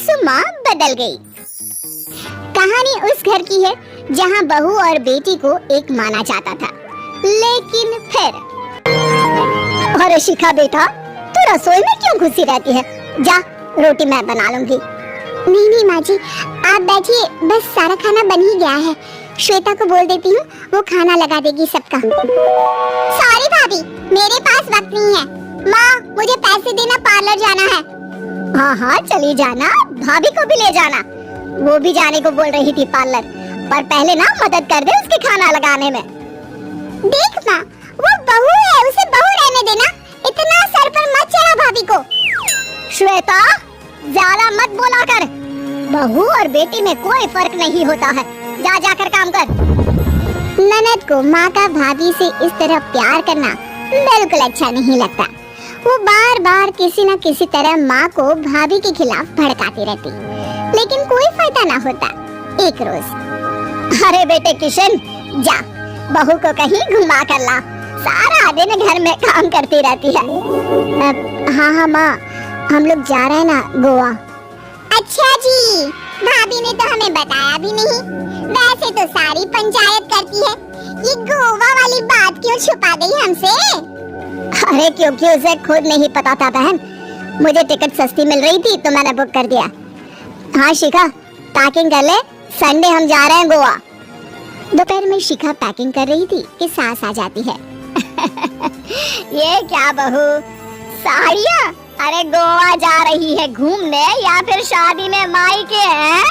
सासू माँ बदल गई। कहानी उस घर की है जहाँ बहू और बेटी को एक माना जाता था, लेकिन फिर अरे शिखा बेटा, तू रसोई में क्यों घुसी रहती है? जा, रोटी मैं बना लूंगी। नहीं माँ जी, आप बैठिए, बस सारा खाना बन ही गया है। श्वेता को बोल देती हूँ, वो खाना लगा देगी सबका। सॉरी भाभी, मेरे पास वक्त नहीं है। माँ, मुझे पैसे देना, पार्लर जाना है। हाँ चली जाना, भाभी को भी ले जाना। वो भी जाने को बोल रही थी पार्लर, पर पहले ना मदद कर दे उसके खाना लगाने में। देख माँ, वो बहू है, उसे बहू रहने देना। इतना सर पर मत चढ़ा भाभी को। श्वेता, ज्यादा मत बोला कर। बहू और बेटी में कोई फर्क नहीं होता है। जा जाकर काम कर। ननद को माँ का भाभी से इस तरह प्यार करना बिल्कुल अच्छा नहीं लगता। वो बार बार किसी न किसी तरह माँ को भाभी के खिलाफ भड़काती रहती, लेकिन कोई फायदा ना होता। एक रोज, अरे बेटे किशन, जा बहू को कहीं घुमा कर ला। सारा दिन घर में काम करती रहती है। हाँ माँ, हम लोग जा रहे हैं ना गोवा। अच्छा जी, भाभी ने तो हमें बताया भी नहीं। वैसे तो सारी पंचायत करती है, ये गोवा वाली बात क्यों छुपा गई हमसे? अरे क्योंकि उसे खुद नहीं पता था बहन। मुझे टिकट सस्ती मिल रही थी तो मैंने बुक कर दिया। हाँ शिखा, पैकिंग कर ले, संडे हम जा रहे हैं गोवा। दोपहर में शिखा पैकिंग कर रही थी कि सास आ जाती है। ये क्या बहू, साड़ियाँ? अरे गोवा जा रही है घूमने या फिर शादी में मायके हैं?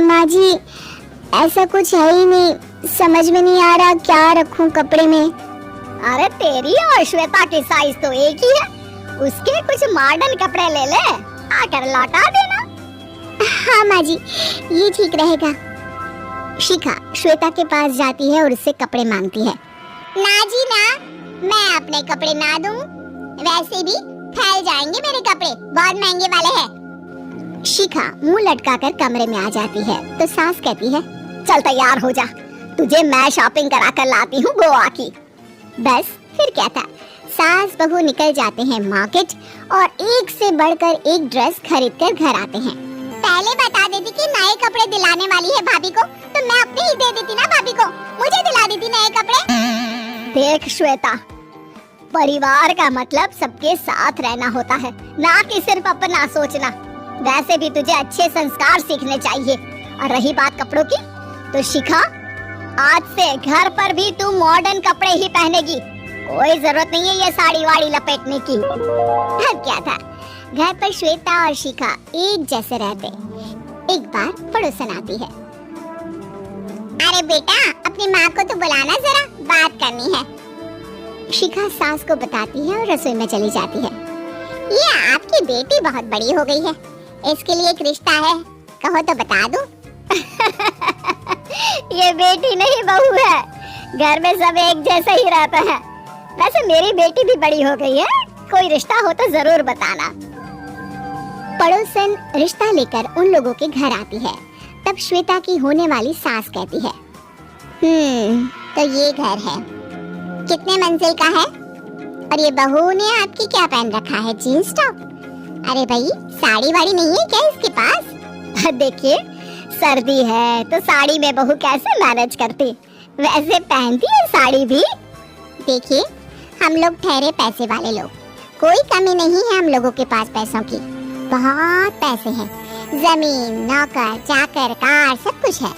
माँ जी, ऐसा कुछ है ही नहीं, समझ में नहीं आ रहा क्या रखूं कपड़े में। अरे तेरी और श्वेता की साइज तो एक ही है, उसके कुछ मॉडर्न कपड़े ले ले, आकर लौटा देना। हाँ माँ जी, ये ठीक रहेगा। शिखा श्वेता के पास जाती है और उससे कपड़े मांगती है। ना जी ना, मैं अपने कपड़े ना दूं, वैसे भी फैल जाएंगे मेरे कपड़े, बहुत महंगे वाले हैं। शिखा मुंह लटकाकर कमरे में आ जाती है तो सास कहती है, चल तैयार हो जा, तुझे मैं शॉपिंग करा कर लाती हूँ गोवा की। बस फिर क्या था, सास बहू निकल जाते हैं मार्केट और एक से बढ़कर एक ड्रेस खरीद कर घर आते हैं। पहले बता देती कि नए कपड़े दिलाने वाली है भाभी को, तो मैं अपने ही दे देती ना भाभी को, मुझे दिला देती नए कपड़े। देख श्वेता, परिवार का मतलब सबके साथ रहना होता है, ना कि सिर्फ अपना सोचना। वैसे भी तुझे अच्छे संस्कार सीखने चाहिए। और रही बात कपड़ों की, तो शिखा, आज से घर पर भी तू मॉडर्न कपड़े ही पहनेगी, कोई जरूरत नहीं है ये साड़ी वाड़ी लपेटने की। अब क्या था, घर पर श्वेता और शिखा एक जैसे रहते। एक बार पड़ोसन आती है। अरे बेटा, अपनी माँ को तो बुलाना, जरा बात करनी है। शिखा सास को बताती है और रसोई में चली जाती है। ये आपकी बेटी बहुत बड़ी हो गई है, इसके लिए एक रिश्ता है, कहो तो बता दूं। ये बेटी नहीं बहू है, घर में सब एक जैसा ही रहता है। वैसे मेरी बेटी भी बड़ी हो गई है, कोई रिश्ता हो तो जरूर बताना। पड़ोसन रिश्ता लेकर उन लोगों के घर आती है। तब श्वेता की होने वाली सास कहती है, तो ये घर है, कितने मंजिल का है? और ये बहू ने आपकी क्या पहन रखा है, जीन्स टॉप? अरे भाई, साड़ी वाड़ी नहीं है क्या इसके पास? देखिए, सर्दी है तो साड़ी में बहू कैसे मैनेज करती, वैसे पहनती है साड़ी भी। देखिए, हम लोग ठहरे पैसे वाले लोग, कोई कमी नहीं है हम लोगों के पास पैसों की, बहुत पैसे हैं, जमीन, नौकर, चाकर, कार, सब कुछ है,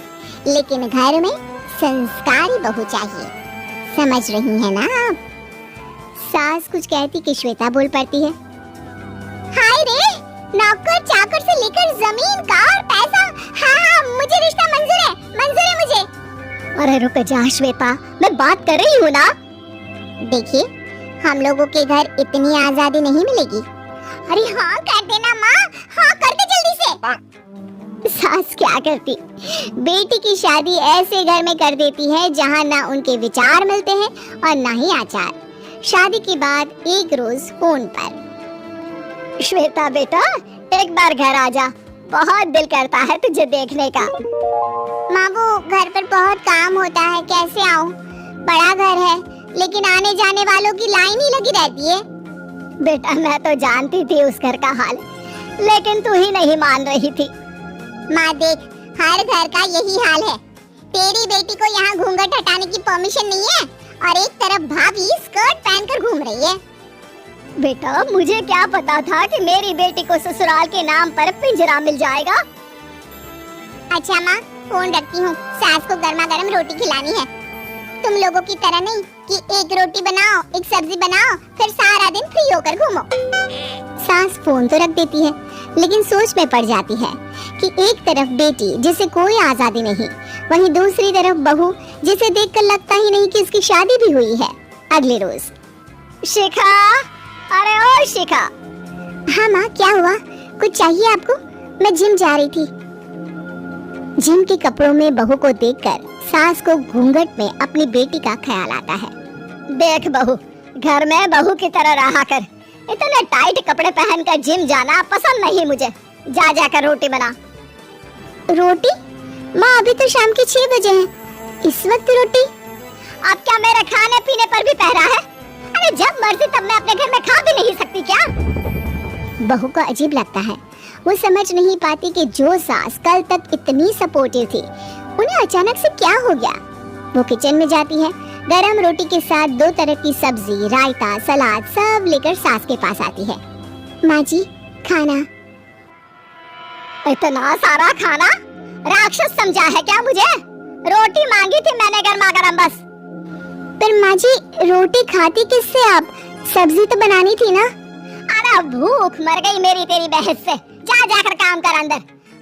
लेकिन घर में संस्कारी बहू चाहिए, समझ रही है ना आप? सास कुछ कहती कि श्वेता बोल पड़ती है, हाय रे, नौकर चाकर से लेकर जमीन, कार, पैसा, हाँ मुझे रिश्ता मंजूर है मुझे। अरे रुक जा श्वेता, मैं बात कर रही हूँ ना। देखिए, हम लोगों के घर इतनी आजादी नहीं मिलेगी। अरे हाँ कर देना माँ, हाँ कर दे जल्दी से। सास क्या करती, बेटी की शादी ऐसे घर में कर देती है जहाँ ना उनके विचार मिलते हैं और ना ही आचार। शादी के बाद एक रोज फोन पर, श्वेता बेटा एक बार घर आ जा, बहुत दिल करता है तुझे देखने का। माँ वो घर पर बहुत काम होता है, कैसे आऊँ? बड़ा घर है लेकिन आने जाने वालों की लाइन ही लगी रहती है। बेटा मैं तो जानती थी उस घर का हाल, लेकिन तू ही नहीं मान रही थी। माँ देख, हर घर का यही हाल है। तेरी बेटी को यहाँ घूंघट हटाने की परमिशन नहीं है और एक तरफ भाभी स्कर्ट पहनकर घूम रही है। बेटा मुझे क्या पता था कि मेरी बेटी को ससुराल के नाम पर पिंजरा मिल जाएगा। अच्छा माँ, फोन रखती हूँ, सास को गर्मा गर्म रोटी खिलानी है। तुम लोगों की तरह नहीं कि एक रोटी बनाओ, एक सब्जी बनाओ, फिर सारा दिन फ्री होकर घूमो। सास फोन तो रख देती है, लेकिन सोच में पड़ जाती है कि एक तरफ बेटी जिसे कोई आजादी नहीं, वहीं दूसरी तरफ बहू जिसे देखकर लगता ही नहीं कि इसकी शादी भी हुई है। अगले रोज, शिखा, अरे ओ शिखा। हाँ माँ, क्या हुआ? कुछ चाहिए आपको? मैं जिम जा रही थी। जिम के कपड़ों में बहू को देखकर सास को घूंघट में अपनी बेटी का ख्याल आता है। देख बहू, घर में बहू की तरह रहा कर। इतने टाइट कपड़े पहनकर जिम जाना पसंद नहीं मुझे। जा जाकर रोटी बना। रोटी? माँ अभी तो शाम के 6 बजे हैं। इस वक्त रोटी? अब क्या मेरे खाने पीने पर भी पहरा है? अरे जब मर्जी तब मैं अपने घर में खा भी नहीं सकती क्या? बहू को अजीब लगता है। वो समझ नहीं पाती कि जो सास कल तक इतनी सपोर्टिव थी, उन्हें अचानक से क्या हो गया। वो किचन में जाती है, गरम रोटी के साथ 2 तरह की सब्जी, रायता, सलाद सब लेकर सास के पास आती है। माँ जी, खाना। इतना सारा खाना? राक्षस समझा है क्या मुझे? रोटी मांगी थी मैंने गर्मा गरम बस। पर माँ जी, रोटी खाती किससे आप? सब्जी तो बनानी थी ना। अरे भूख मर गई मेरी तेरी बहस से। जा जाकर काम कर, अंदर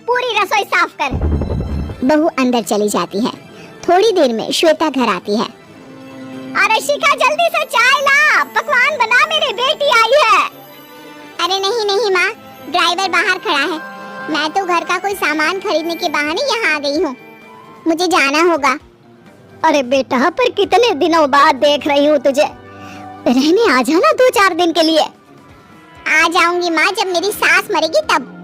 पूरी रसोई साफ कर। बहू अंदर चली जाती है। थोड़ी देर में श्वेता घर आती है। अरे शिखा, जल्दी से चाय ला, पकवान बना, मेरी बेटी आई है। अरे नहीं नहीं माँ, ड्राइवर बाहर खड़ा है। मैं तो घर का कोई सामान खरीदने के बहाने यहाँ आ गई हूँ। मुझे जाना होगा। अरे बेटा, पर कितने दिनों बाद देख रही हूँ तुझे। रहने आ जाना 2-4 दिन के लिए। आ जाऊंगी माँ, जब मेरी सास मरेगी तब।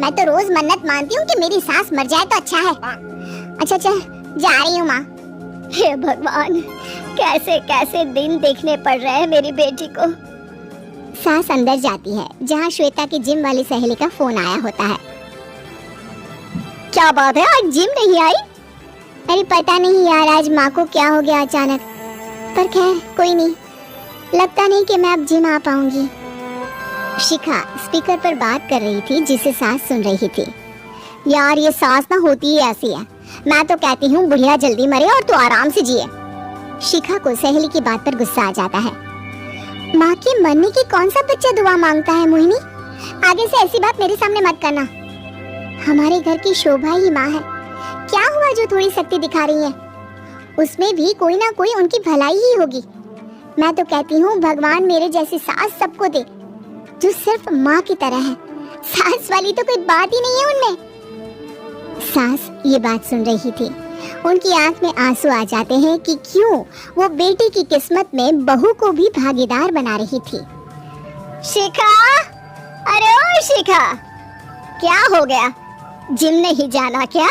मैं तो रोज मन्नत मानती हूँ कि मेरी सास मर जाए तो अच्छा है। अच्छा चल, जा रही हूँ माँ। हे भगवान, कैसे कैसे दिन देखने पड़ रहे हैं मेरी बेटी को। सास अंदर जाती है, जहाँ श्वेता की जिम वाली सहेली का फोन आया होता है। क्या बात है, आज जिम नहीं आई? अरे पता नहीं यार, आज माँ को क्या हो गया अचानक। पर खैर कोई नहीं, लगता नहीं कि मैं अब जिम आ पाऊंगी। शिखा स्पीकर पर बात कर रही थी, जिसे सास सुन रही थी। यार ये सास ना होती ही ऐसी है। मैं तो कहती हूँ बुढ़िया जल्दी मरे और तू आराम से जिए। शिखा को सहेली की बात पर गुस्सा आ जाता है। माँ के मरने की कौन सा बच्चा दुआ मांगता है मोहिनी? आगे से ऐसी बात मेरे सामने मत करना। हमारे घर की शोभा ही माँ है। क्या हुआ जो थोड़ी शक्ति दिखा रही है? उसमें भी कोई ना कोई उनकी भलाई ही होगी। मैं तो कहती हूँ भगवान मेरे जैसी सास सबको दे, जो सिर्फ माँ की तरह है। सास वाली तो कोई बात ही नहीं है उनमें। सास ये बात सुन रही थी। उनकी आंख में आंसू आ जाते हैं कि क्यों वो बेटी की किस्मत में बहू को भी भागीदार बना रही थी। शिखा, अरे ओ शिखा, क्या हो गया? जिम नहीं जाना क्या?